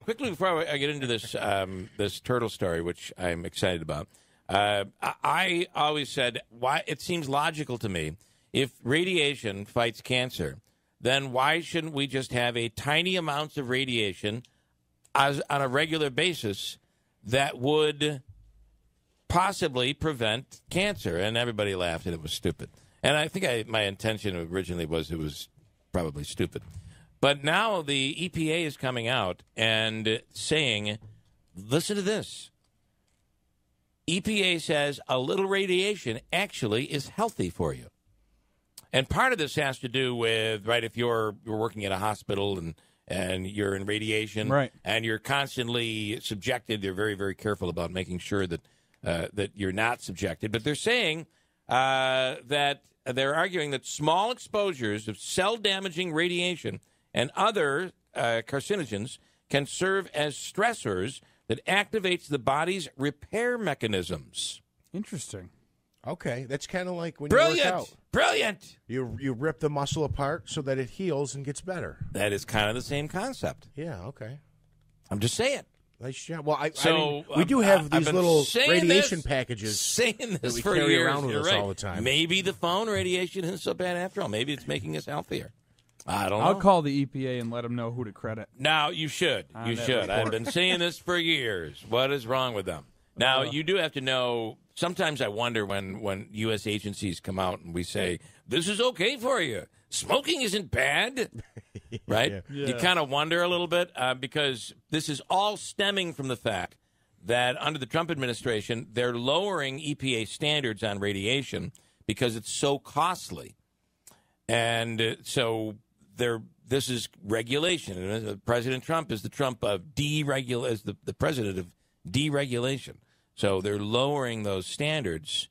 quickly before I get into this this turtle story, which I'm excited about, I always said why it seems logical to me if radiation fights cancer, then why shouldn't we just have a tiny amounts of radiation on a regular basis that would possibly prevent cancer? And everybody laughed and it was stupid. And I think my intention originally was it was probably stupid. But now the EPA is coming out and saying, listen to this. EPA says a little radiation actually is healthy for you. And part of this has to do with, right, if you're working at a hospital and you're in radiation, right, and you're constantly subjected, they're very, very careful about making sure that that you're not subjected. But they're saying that they're arguing that small exposures of cell-damaging radiation and other carcinogens can serve as stressors that activates the body's repair mechanisms. Interesting. Okay, that's kind of like when you work out. Brilliant! You rip the muscle apart so that it heals and gets better. That is kind of the same concept. Yeah, okay. I'm just saying. Well, I mean, we do have these little radiation packages saying this that we for carry years. around with us all the time. Maybe the phone radiation isn't so bad after all. Maybe it's making us healthier. I don't know. I'll call the EPA and let them know who to credit. Now, you should. You should. I've been saying this for years. What is wrong with them? Now, you do have to know, sometimes I wonder when U.S. agencies come out and we say, this is okay for you. Smoking isn't bad, right? Yeah. You kind of wonder a little bit because this is all stemming from the fact that under the Trump administration, they're lowering EPA standards on radiation because it's so costly. And so this is regulation. And President Trump is the Trump of is the president of deregulation. So they're lowering those standards.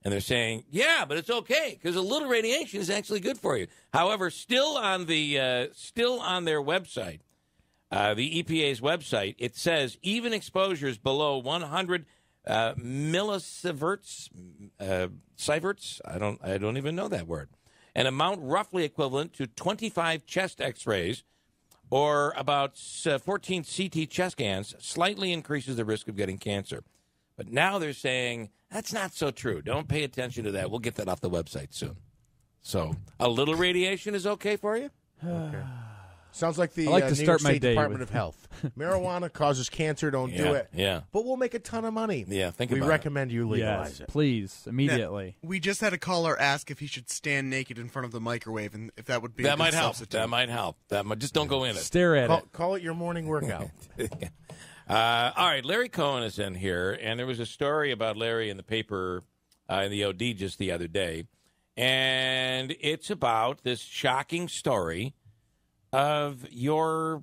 And they're saying, yeah, but it's okay because a little radiation is actually good for you. However, still on their website, the EPA's website, it says even exposures below 100 millisieverts, sieverts. I don't even know that word. An amount roughly equivalent to 25 chest X-rays or about 14 CT chest scans slightly increases the risk of getting cancer. But now they're saying that's not so true. Don't pay attention to that. We'll get that off the website soon. So a little radiation is okay for you? Okay. Sounds like the I like to New start York my State day Department with- of Health. Marijuana causes cancer. Don't do it. Yeah. But we'll make a ton of money. Yeah, We about recommend you legalize Yes, it. please, immediately. We just had a caller ask if he should stand naked in front of the microwave, and if that would be a That good might help. substitute. That might help. Just don't go in it. Stare at it. Call it your morning workout. All right, Larry Cohen is in here, and there was a story about Larry in the paper, in the OD just the other day, and it's about this shocking story of your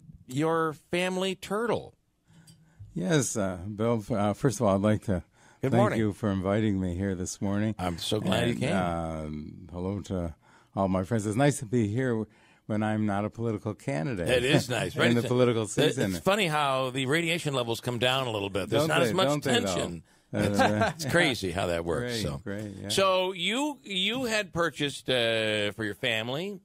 family turtle. Yes, Bill. First of all, I'd like to thank you for inviting me here this morning. I'm so glad you came. Hello to all my friends. It's nice to be here when I'm not a political candidate. It is nice, right? In the political season. It's funny how the radiation levels come down a little bit. There's not as much tension. It's crazy how that works. Great, yeah. So you had purchased for your family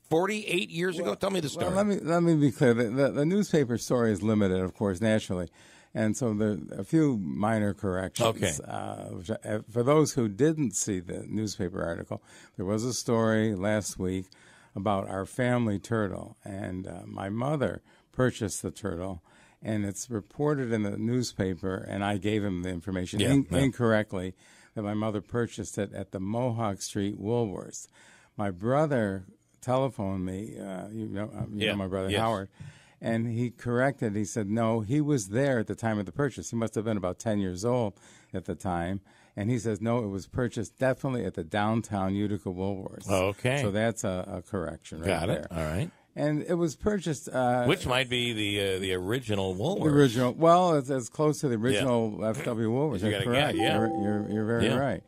48 years ago. Tell me the story. Well, let me be clear. The newspaper story is limited, of course, naturally. And so there are a few minor corrections. Okay. For those who didn't see the newspaper article, there was a story last week about our family turtle. And my mother purchased the turtle, and it's reported in the newspaper, and I gave him the information incorrectly, that my mother purchased it at the Mohawk Street Woolworths. My brother telephoned me, you know my brother Howard, and he corrected. He said, no, he was there at the time of the purchase. He must have been about 10 years old at the time. And he says, no, it was purchased definitely at the downtown Utica Woolworths. Okay. So that's a correction right Got there. it. All right. And it was purchased... which might be the original Woolworths. The original. Well, it's as close to the original FW Woolworths. That's correct. You're very right.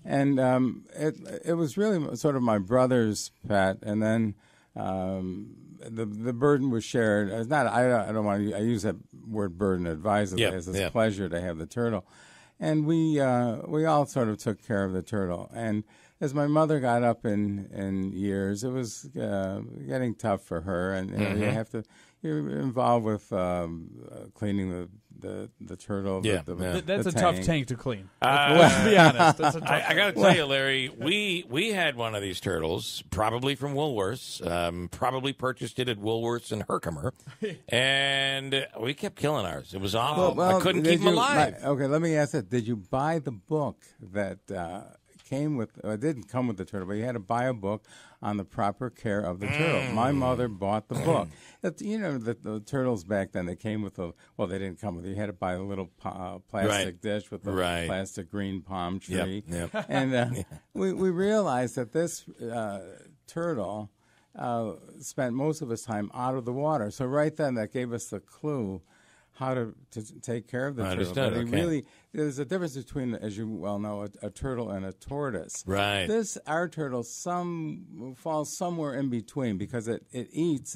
And it was really sort of my brother's pet, and then the burden was shared. It's not. I don't want to. I use that word burden advisedly. It's a pleasure to have the turtle, and we all sort of took care of the turtle. And as my mother got up in years, it was getting tough for her, and you you're involved with cleaning the turtle. That's a tank. tough tank to clean. Let's be honest. That's a tough I got to tell you, Larry, we had one of these turtles, probably from Woolworths, probably purchased it at Woolworths in Herkimer, and we kept killing ours. It was awful. Well, I couldn't keep them alive. Okay, let me ask that. Did you buy the book that came with, it didn't come with the turtle, but you had to buy a book on the proper care of the turtle. My mother bought the book. The turtles back then, they came with they didn't come with it. You had to buy a little plastic dish with a plastic green palm tree. Yep. And we realized that this turtle spent most of his time out of the water. So right then, that gave us the clue how to take care of the turtle. But there's a difference between, as you well know, a turtle and a tortoise. Right. Our turtle falls somewhere in between because it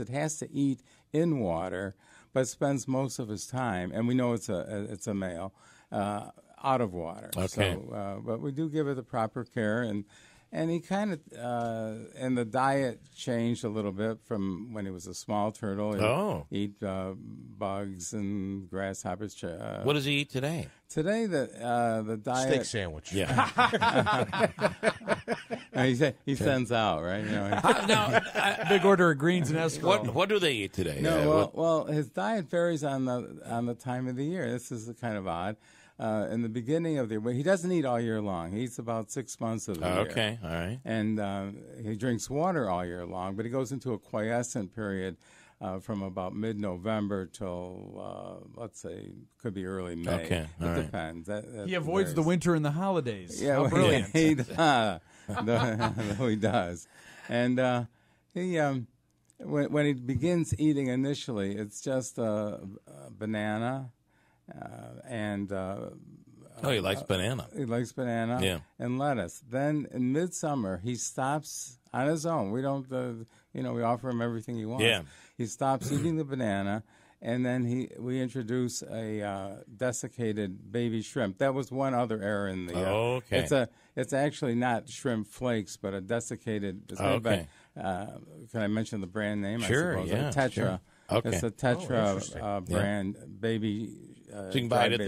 has to eat in water, but spends most of his time, and we know it's a male, out of water. Okay. So, but we do give it the proper care, and he kind of, and the diet changed a little bit from when he was a small turtle. He'd eat bugs and grasshoppers. What does he eat today? Today, the diet... Steak sandwich. Yeah. he sends out, right? Big order of greens and escargot. What do they eat today? Well, his diet varies on the time of the year. This is kind of odd. In the beginning of the year, he doesn't eat all year long. He eats about 6 months of the year. Okay, all right. And he drinks water all year long, but he goes into a quiescent period from about mid-November till, let's say, could be early May. Okay, it depends. He avoids the winter and the holidays. Yeah, how brilliant. He does. And when he begins eating initially, it's just a banana. He likes banana. He likes banana and lettuce. Then in midsummer, he stops on his own. We don't, we offer him everything he wants. Yeah. He stops eating the banana, and then we introduce a desiccated baby shrimp. That was one other error in the. Okay. It's actually not shrimp flakes, but a desiccated. It's made by, can I mention the brand name? Sure. I suppose. Yeah. Tetra. Sure. Okay. It's a Tetra brand baby. So you can buy it at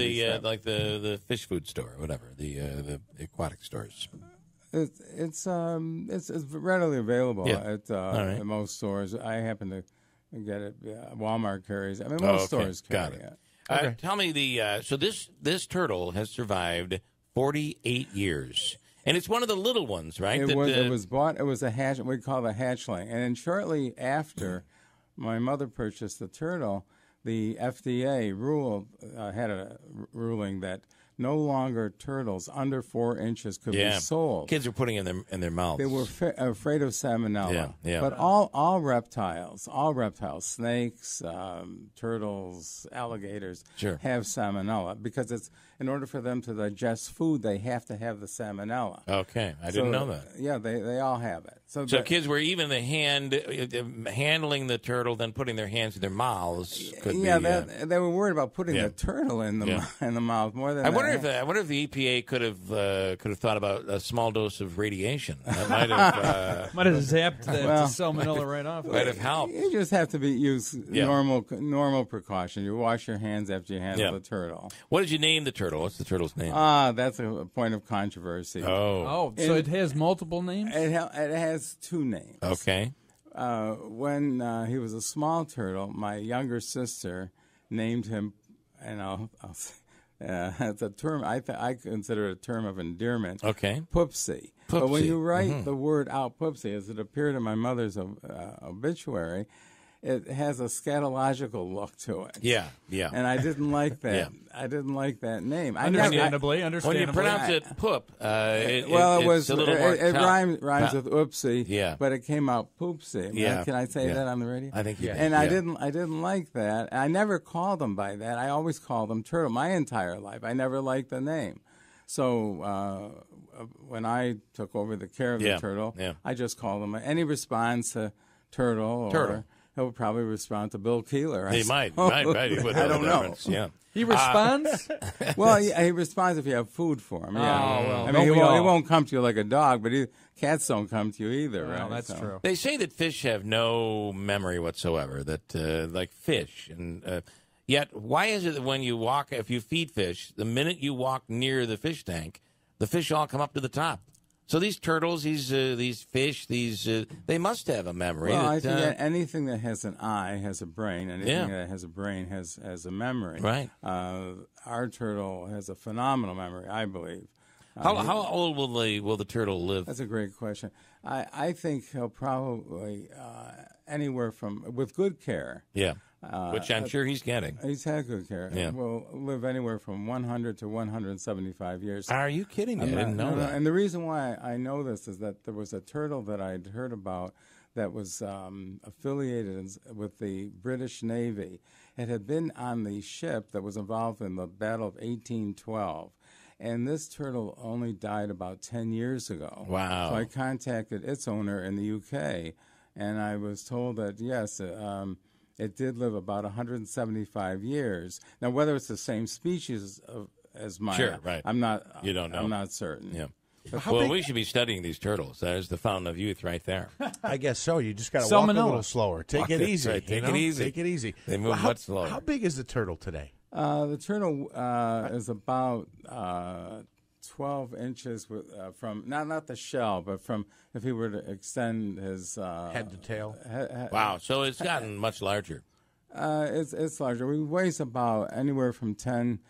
the fish food store or whatever, the aquatic stores. It's readily available at most stores. I happen to get it. Walmart carries. I mean, most stores carry it. Tell me so this turtle has survived 48 years, and it's one of the little ones, right? It was bought. It was a hatch. We call it a hatchling, and then shortly after my mother purchased the turtle, the FDA had a ruling that no longer turtles under 4 inches could be sold. Kids are putting it in their mouths. They were afraid of salmonella. Yeah. But all reptiles, snakes, turtles, alligators, have salmonella because in order for them to digest food, they have to have the salmonella. Okay, I didn't know that. Yeah, they all have it. So kids were even handling the turtle, then putting their hands in their mouths. Could be, they were worried about putting the turtle in the mouth more than. I wonder if the EPA could have thought about a small dose of radiation. That might have zapped the salmonella right off. Might have helped. You just have to use normal precaution. You wash your hands after you handle the turtle. What did you name the turtle? What's the turtle's name? That's a point of controversy. So it has multiple names? It has 2 names. Okay. When he was a small turtle, my younger sister named him, and I'll say, it's a term I consider it a term of endearment. Okay. Poopsie. But when you write the word out, Poopsie, as it appeared in my mother's obituary, it has a scatological look to it. Yeah. And I didn't like that. Yeah. I didn't like that name. Understandably. When you pronounce it poop, it was a little more rhymes with oopsie. Yeah. But it came out poopsie. Yeah. Can I say that on the radio? I think you did. And I didn't like that. I never called them by that. I always called them turtle my entire life. I never liked the name. So when I took over the care of the turtle, I just called them any response to turtle. he'll probably respond to Bill Keeler. He might. He would I don't know. Yeah. He responds? Well, he responds if you have food for him. Yeah. Oh, well. I mean, he won't come to you like a dog, but cats don't come to you either, well, right? That's true. They say that fish have no memory whatsoever, that like fish. And yet, why is it that when you walk, if you feed fish, the minute you walk near the fish tank, the fish all come up to the top? So these turtles, these fish, they must have a memory. Well, I think that anything that has an eye has a brain. Anything Yeah. that has a brain has a memory. Right. Our turtle has a phenomenal memory, I believe. How old will the turtle live? That's a great question. I think he'll probably anywhere from, with good care. Yeah. Which I'm sure he's getting. He's had good care. Yeah. Will live anywhere from 100 to 175 years. Are you kidding me? I didn't know that. And the reason why I know this is that there was a turtle that I'd heard about that was affiliated with the British Navy. It had been on the ship that was involved in the Battle of 1812. And this turtle only died about 10 years ago. Wow. So I contacted its owner in the UK, and I was told that, yes, it did live about 175 years. Now, whether it's the same species as mine, sure, right. I'm not. You don't know. I'm not certain. Yeah. Well, we should be studying these turtles. That is the fountain of youth right there. I guess so. You just got to walk a little slower. Take it easy. Right. Take it easy. Take it easy. They move much slower. How big is the turtle today? The turtle is about 12 inches from not the shell, but from if he were to extend his Head to tail. Wow. So it's gotten much larger. It's larger. It weighs about anywhere from 10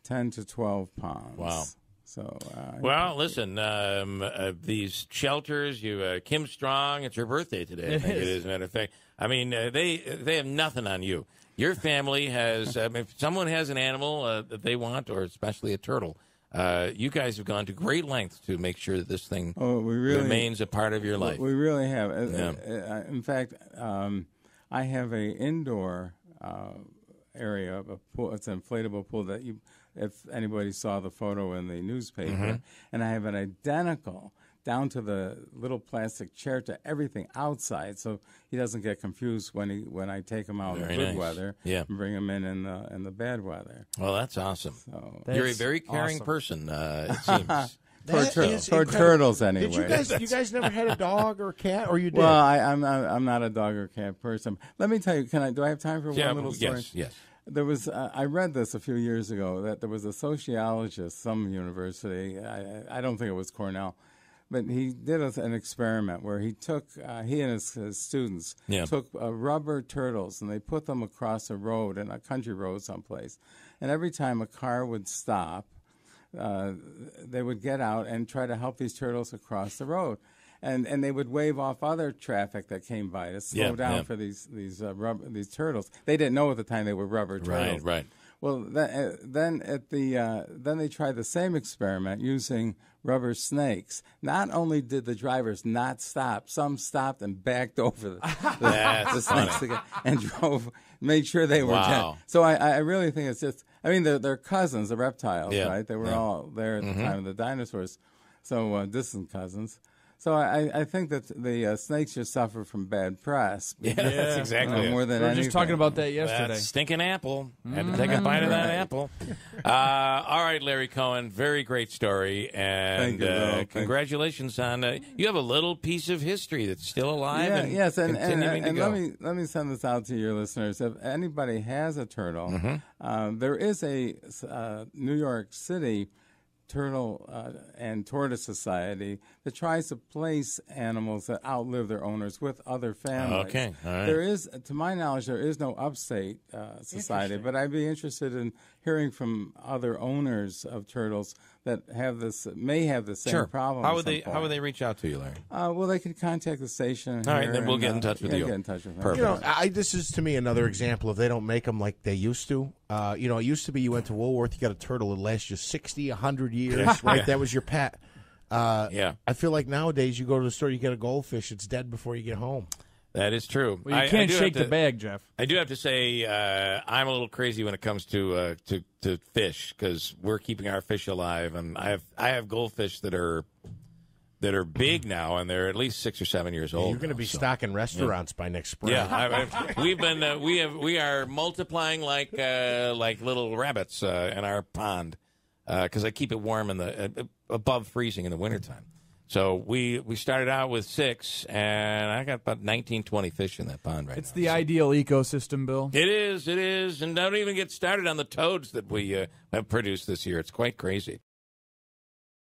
to 12 pounds. Wow. So well, listen, these shelters, Kim Strong, it's her birthday today, I think it is, as a matter of fact. I mean, they have nothing on you. Your family has, if someone has an animal that they want, or especially a turtle, you guys have gone to great lengths to make sure that this thing remains a part of your life. We really have. Yeah. In fact, I have an indoor area of a pool. It's an inflatable pool that if anybody saw the photo in the newspaper, and I have an identical down to the little plastic chair to everything outside, so he doesn't get confused when I take him out in the good weather and bring him in the bad weather. Well, that's awesome. So, you're a very caring person, it seems. For turtles, anyway. Did you guys never had a dog or a cat, or you did? Well, I'm not a dog or cat person. Let me tell you. Do I have time for one little story? Yes. There was I read this a few years ago that there was a sociologist, some university. I don't think it was Cornell, but he did an experiment where he took he and his students took rubber turtles and they put them across a road, in a country road someplace, and every time a car would stop, they would get out and try to help these turtles across the road. And they would wave off other traffic that came by to slow down for these turtles. They didn't know at the time they were rubber turtles. Right. Well, then they tried the same experiment using rubber snakes. Not only did the drivers not stop, some stopped and backed over the snakes again and made sure they were dead. So I really think it's just. I mean, they're cousins, the reptiles, right? They were all there at the time of the dinosaurs, so distant cousins. So I think that the snakes just suffer from bad press. Yeah, that's exactly it. More than we were anything. just talking about that yesterday. That stinking apple. Had to take a bite of that apple. All right, Larry Cohen, very great story. And Thank you, congratulations on you have a little piece of history that's still alive and continuing to go. Let me send this out to your listeners. If anybody has a turtle, there is a New York City Turtle and Tortoise Society that tries to place animals that outlive their owners with other families. Okay, all right. There is, to my knowledge, there is no upstate society, but I'd be interested in hearing from other owners of turtles that may have the same problem. How would they reach out to you, Larry? Well, they could contact the station. All right, then we'll get in touch with you. Get in touch with them. Perfect. This is to me another example of they don't make them like they used to. It used to be you went to Woolworth, you got a turtle that lasts you 60, 100 years, right? That was your pet. I feel like nowadays you go to the store, you get a goldfish, it's dead before you get home. That is true. Well, you can't shake the bag, Jeff. I do have to say I'm a little crazy when it comes to fish because we're keeping our fish alive, and I have goldfish that are that are big now, and they're at least 6 or 7 years old. You're going to be stocking restaurants by next spring. Yeah, we are multiplying like little rabbits in our pond because I keep it warm in the above freezing in the wintertime. So we started out with 6, and I got about 19, 20 fish in that pond right now. It's the ideal ecosystem, Bill. It is, and don't even get started on the toads that we have produced this year. It's quite crazy.